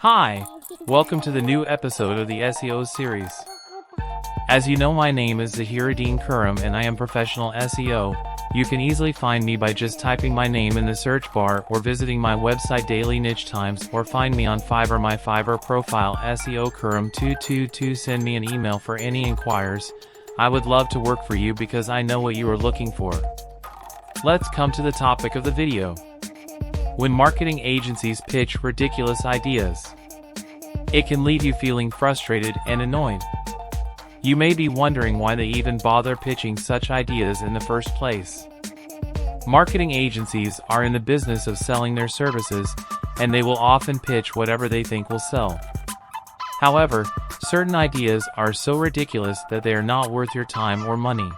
Hi, welcome to the new episode of the SEO series. As you know, my name is Zahiruddin Kuram and I am professional SEO. You can easily find me by just typing my name in the search bar or visiting my website Daily Niche Times, or find me on Fiverr. My Fiverr profile SEO Kuram222. Send me an email for any inquiries. I would love to work for you because I know what you are looking for. Let's come to the topic of the video. When marketing agencies pitch ridiculous ideas, it can leave you feeling frustrated and annoyed. You may be wondering why they even bother pitching such ideas in the first place. Marketing agencies are in the business of selling their services, and they will often pitch whatever they think will sell. However, certain ideas are so ridiculous that they are not worth your time or money.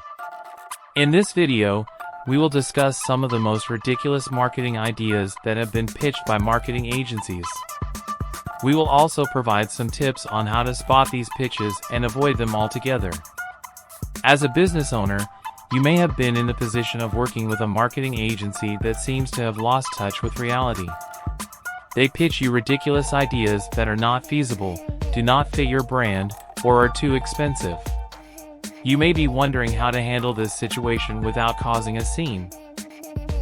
In this video, we will discuss some of the most ridiculous marketing ideas that have been pitched by marketing agencies. We will also provide some tips on how to spot these pitches and avoid them altogether. As a business owner, you may have been in the position of working with a marketing agency that seems to have lost touch with reality. They pitch you ridiculous ideas that are not feasible, do not fit your brand, or are too expensive. You may be wondering how to handle this situation without causing a scene.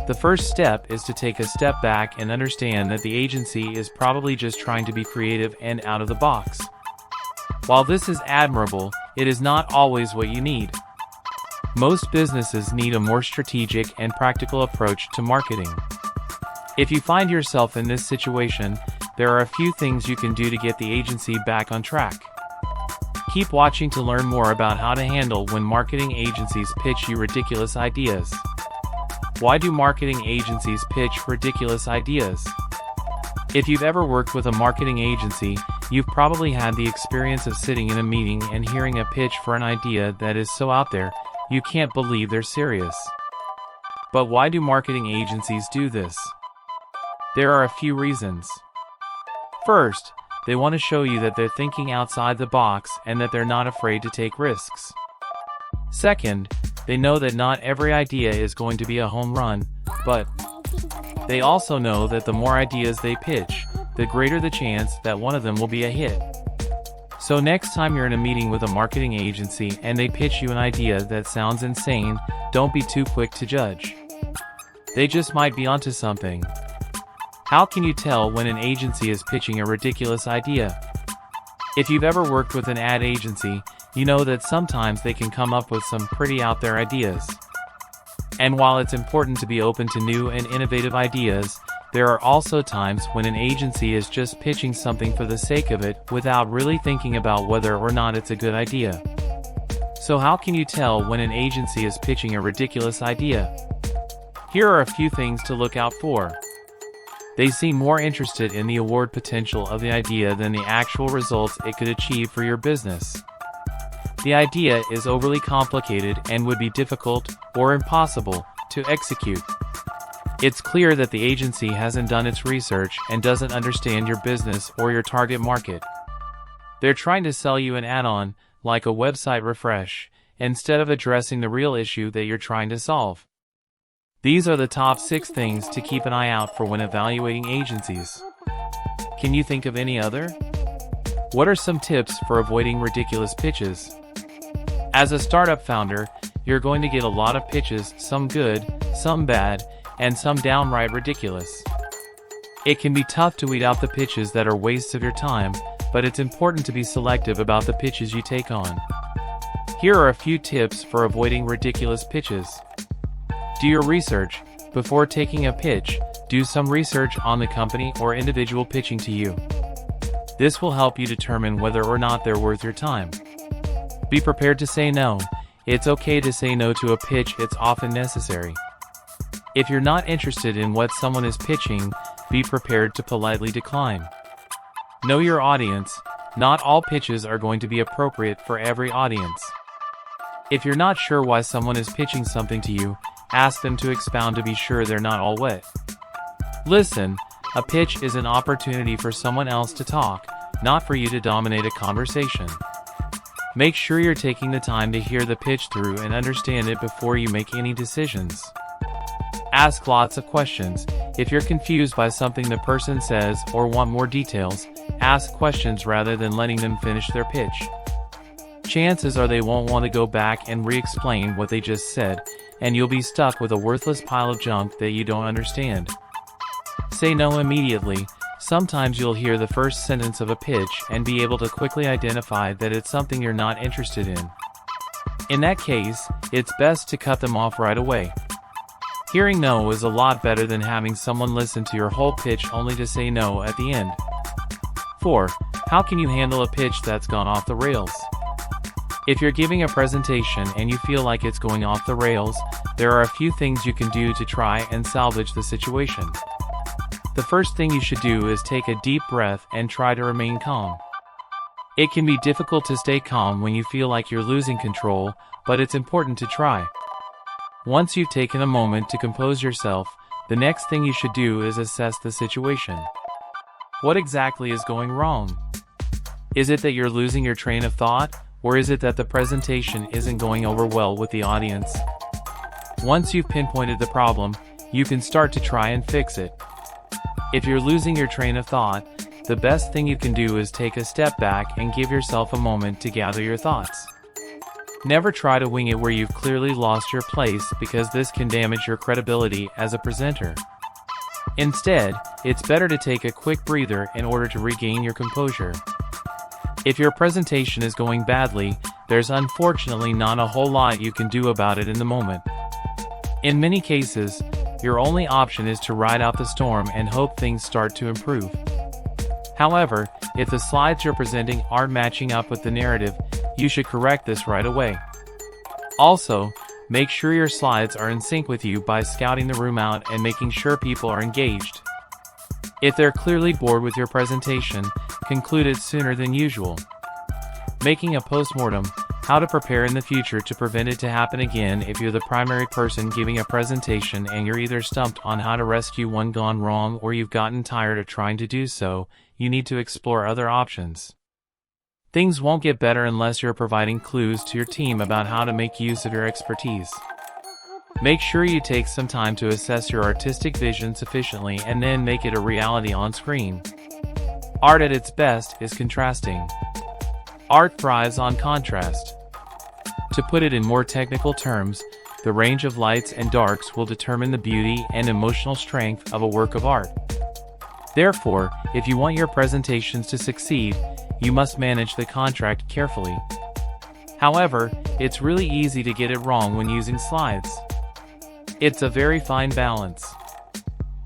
The first step is to take a step back and understand that the agency is probably just trying to be creative and out of the box. While this is admirable, it is not always what you need. Most businesses need a more strategic and practical approach to marketing. If you find yourself in this situation, there are a few things you can do to get the agency back on track. Keep watching to learn more about how to handle when marketing agencies pitch you ridiculous ideas. Why do marketing agencies pitch ridiculous ideas? If you've ever worked with a marketing agency, you've probably had the experience of sitting in a meeting and hearing a pitch for an idea that is so out there, you can't believe they're serious. But why do marketing agencies do this? There are a few reasons. First, they want to show you that they're thinking outside the box and that they're not afraid to take risks. Second, they know that not every idea is going to be a home run, but they also know that the more ideas they pitch, the greater the chance that one of them will be a hit. So next time you're in a meeting with a marketing agency and they pitch you an idea that sounds insane, don't be too quick to judge. They just might be onto something. How can you tell when an agency is pitching a ridiculous idea? If you've ever worked with an ad agency, you know that sometimes they can come up with some pretty out there ideas. And while it's important to be open to new and innovative ideas, there are also times when an agency is just pitching something for the sake of it without really thinking about whether or not it's a good idea. So how can you tell when an agency is pitching a ridiculous idea? Here are a few things to look out for. They seem more interested in the award potential of the idea than the actual results it could achieve for your business. The idea is overly complicated and would be difficult or impossible to execute. It's clear that the agency hasn't done its research and doesn't understand your business or your target market. They're trying to sell you an add-on, like a website refresh, instead of addressing the real issue that you're trying to solve. These are the top 6 things to keep an eye out for when evaluating agencies. Can you think of any other? What are some tips for avoiding ridiculous pitches? As a startup founder, you're going to get a lot of pitches, some good, some bad, and some downright ridiculous. It can be tough to weed out the pitches that are wastes of your time, but it's important to be selective about the pitches you take on. Here are a few tips for avoiding ridiculous pitches. Do your research. Before taking a pitch, do some research on the company or individual pitching to you. This will help you determine whether or not they're worth your time. Be prepared to say no. It's okay to say no to a pitch, it's often necessary. If you're not interested in what someone is pitching, be prepared to politely decline. Know your audience. Not all pitches are going to be appropriate for every audience. If you're not sure why someone is pitching something to you, ask them to expound to be sure they're not all wet. Listen, a pitch is an opportunity for someone else to talk, not for you to dominate a conversation. Make sure you're taking the time to hear the pitch through and understand it before you make any decisions. Ask lots of questions. If you're confused by something the person says or want more details, ask questions rather than letting them finish their pitch. Chances are they won't want to go back and re-explain what they just said, and you'll be stuck with a worthless pile of junk that you don't understand. Say no immediately. Sometimes you'll hear the first sentence of a pitch and be able to quickly identify that it's something you're not interested in. In that case, it's best to cut them off right away. Hearing no is a lot better than having someone listen to your whole pitch only to say no at the end. 4. How can you handle a pitch that's gone off the rails? If you're giving a presentation and you feel like it's going off the rails, there are a few things you can do to try and salvage the situation. The first thing you should do is take a deep breath and try to remain calm. It can be difficult to stay calm when you feel like you're losing control, but it's important to try. Once you've taken a moment to compose yourself, the next thing you should do is assess the situation. What exactly is going wrong? Is it that you're losing your train of thought, or is it that the presentation isn't going over well with the audience? Once you've pinpointed the problem, you can start to try and fix it. If you're losing your train of thought, the best thing you can do is take a step back and give yourself a moment to gather your thoughts. Never try to wing it where you've clearly lost your place, because this can damage your credibility as a presenter. Instead, it's better to take a quick breather in order to regain your composure. If your presentation is going badly, there's unfortunately not a whole lot you can do about it in the moment. In many cases, your only option is to ride out the storm and hope things start to improve. However, if the slides you're presenting aren't matching up with the narrative, you should correct this right away. Also, make sure your slides are in sync with you by scouting the room out and making sure people are engaged. If they're clearly bored with your presentation, conclude it sooner than usual. Making a post-mortem: how to prepare in the future to prevent it to happen again. If you're the primary person giving a presentation and you're either stumped on how to rescue one gone wrong or you've gotten tired of trying to do so, you need to explore other options. Things won't get better unless you're providing clues to your team about how to make use of your expertise. Make sure you take some time to assess your artistic vision sufficiently and then make it a reality on screen. Art at its best is contrasting. Art thrives on contrast. To put it in more technical terms, the range of lights and darks will determine the beauty and emotional strength of a work of art. Therefore, if you want your presentations to succeed, you must manage the contrast carefully. However, it's really easy to get it wrong when using slides. It's a very fine balance.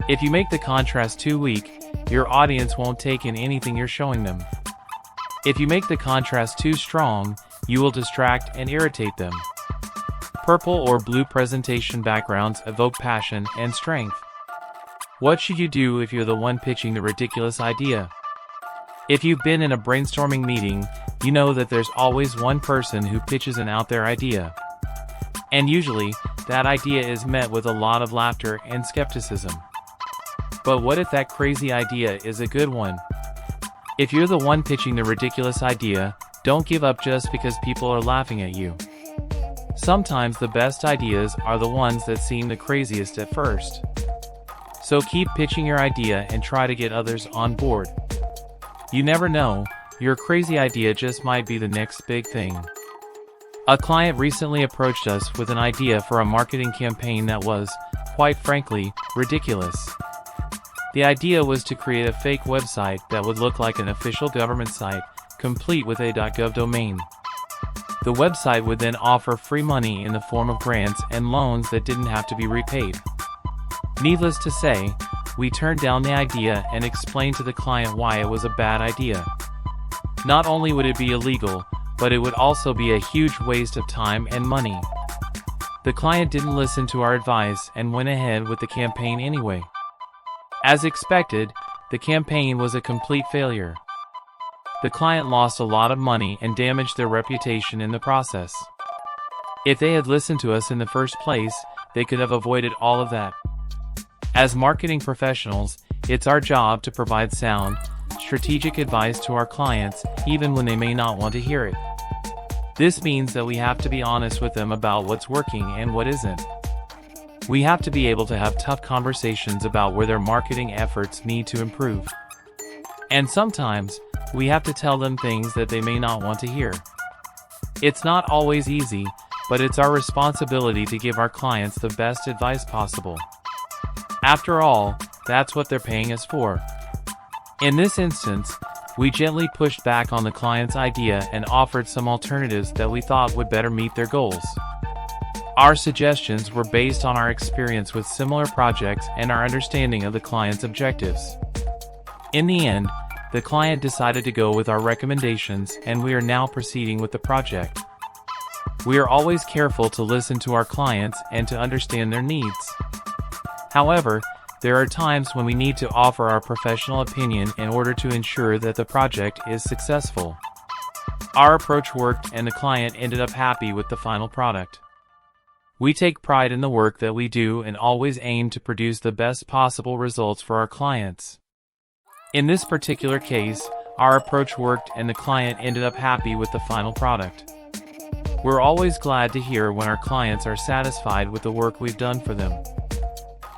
If you make the contrast too weak, your audience won't take in anything you're showing them. If you make the contrast too strong, you will distract and irritate them. Purple or blue presentation backgrounds evoke passion and strength. What should you do if you're the one pitching the ridiculous idea? If you've been in a brainstorming meeting, you know that there's always one person who pitches an out there idea. And usually, that idea is met with a lot of laughter and skepticism. But what if that crazy idea is a good one? If you're the one pitching the ridiculous idea, don't give up just because people are laughing at you. Sometimes the best ideas are the ones that seem the craziest at first. So keep pitching your idea and try to get others on board. You never know, your crazy idea just might be the next big thing. A client recently approached us with an idea for a marketing campaign that was, quite frankly, ridiculous. The idea was to create a fake website that would look like an official government site, complete with a .gov domain. The website would then offer free money in the form of grants and loans that didn't have to be repaid. Needless to say, we turned down the idea and explained to the client why it was a bad idea. Not only would it be illegal, but it would also be a huge waste of time and money. The client didn't listen to our advice and went ahead with the campaign anyway. As expected, the campaign was a complete failure. The client lost a lot of money and damaged their reputation in the process. If they had listened to us in the first place, they could have avoided all of that. As marketing professionals, it's our job to provide sound, strategic advice to our clients, even when they may not want to hear it. This means that we have to be honest with them about what's working and what isn't. We have to be able to have tough conversations about where their marketing efforts need to improve. And sometimes, we have to tell them things that they may not want to hear. It's not always easy, but it's our responsibility to give our clients the best advice possible. After all, that's what they're paying us for. In this instance, we gently pushed back on the client's idea and offered some alternatives that we thought would better meet their goals. Our suggestions were based on our experience with similar projects and our understanding of the client's objectives. In the end, the client decided to go with our recommendations, and we are now proceeding with the project. We are always careful to listen to our clients and to understand their needs. However, there are times when we need to offer our professional opinion in order to ensure that the project is successful. Our approach worked, and the client ended up happy with the final product. We take pride in the work that we do and always aim to produce the best possible results for our clients. In this particular case, our approach worked and the client ended up happy with the final product. We're always glad to hear when our clients are satisfied with the work we've done for them.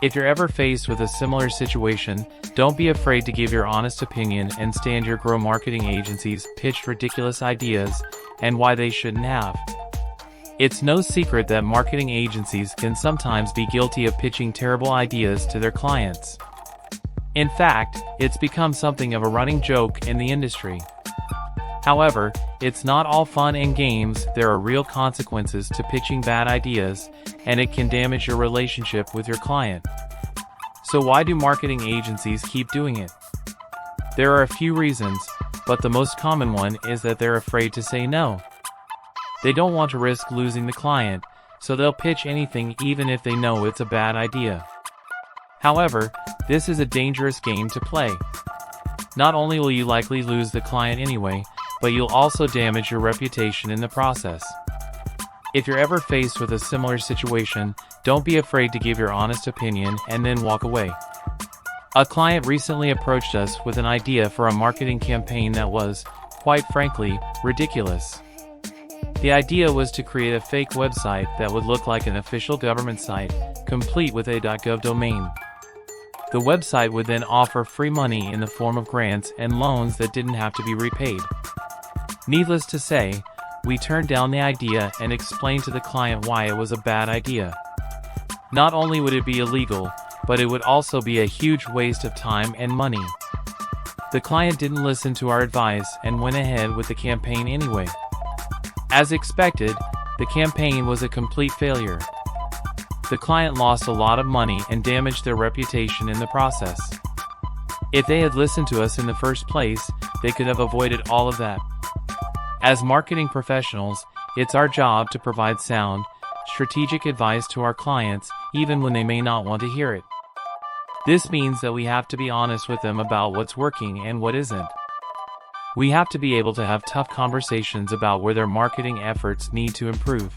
If you're ever faced with a similar situation, don't be afraid to give your honest opinion and stand your grow. Marketing agencies pitched ridiculous ideas and why they shouldn't have. It's no secret that marketing agencies can sometimes be guilty of pitching terrible ideas to their clients. In fact, it's become something of a running joke in the industry. However, it's not all fun and games. There are real consequences to pitching bad ideas, and it can damage your relationship with your client. So why do marketing agencies keep doing it? There are a few reasons, but the most common one is that they're afraid to say no. They don't want to risk losing the client, so they'll pitch anything even if they know it's a bad idea. However, this is a dangerous game to play. Not only will you likely lose the client anyway, but you'll also damage your reputation in the process. If you're ever faced with a similar situation, don't be afraid to give your honest opinion and then walk away. A client recently approached us with an idea for a marketing campaign that was, quite frankly, ridiculous. The idea was to create a fake website that would look like an official government site, complete with a .gov domain. The website would then offer free money in the form of grants and loans that didn't have to be repaid. Needless to say, we turned down the idea and explained to the client why it was a bad idea. Not only would it be illegal, but it would also be a huge waste of time and money. The client didn't listen to our advice and went ahead with the campaign anyway. As expected, the campaign was a complete failure. The client lost a lot of money and damaged their reputation in the process. If they had listened to us in the first place, they could have avoided all of that. As marketing professionals, it's our job to provide sound, strategic advice to our clients, even when they may not want to hear it. This means that we have to be honest with them about what's working and what isn't. We have to be able to have tough conversations about where their marketing efforts need to improve.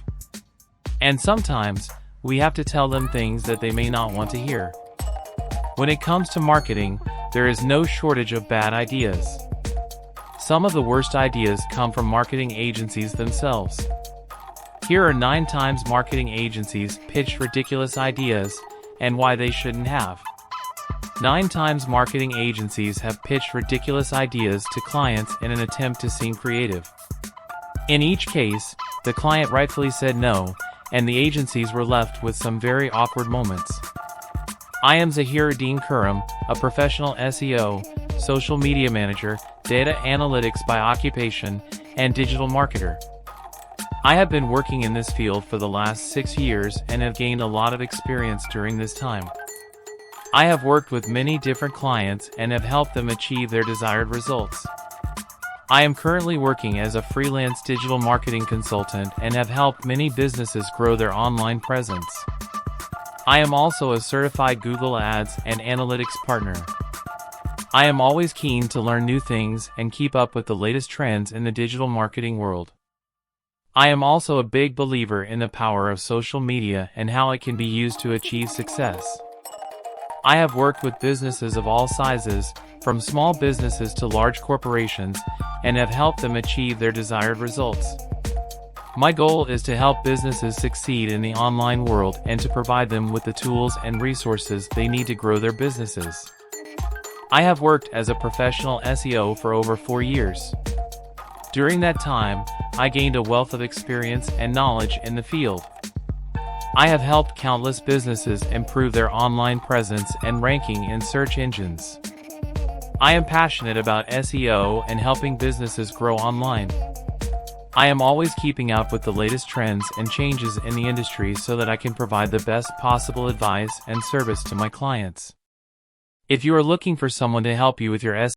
And sometimes, we have to tell them things that they may not want to hear. When it comes to marketing, there is no shortage of bad ideas. Some of the worst ideas come from marketing agencies themselves. Here are 9 times marketing agencies pitched ridiculous ideas and why they shouldn't have. 9 times marketing agencies have pitched ridiculous ideas to clients in an attempt to seem creative. In each case, the client rightfully said no, and the agencies were left with some very awkward moments. I am Zahiruddin Kuram, a professional SEO, social media manager, data analytics by occupation, and digital marketer. I have been working in this field for the last 6 years and have gained a lot of experience during this time. I have worked with many different clients and have helped them achieve their desired results. I am currently working as a freelance digital marketing consultant and have helped many businesses grow their online presence. I am also a certified Google Ads and Analytics partner. I am always keen to learn new things and keep up with the latest trends in the digital marketing world. I am also a big believer in the power of social media and how it can be used to achieve success. I have worked with businesses of all sizes, from small businesses to large corporations, and have helped them achieve their desired results. My goal is to help businesses succeed in the online world and to provide them with the tools and resources they need to grow their businesses. I have worked as a professional SEO for over 4 years. During that time, I gained a wealth of experience and knowledge in the field. I have helped countless businesses improve their online presence and ranking in search engines. I am passionate about SEO and helping businesses grow online. I am always keeping up with the latest trends and changes in the industry so that I can provide the best possible advice and service to my clients. If you are looking for someone to help you with your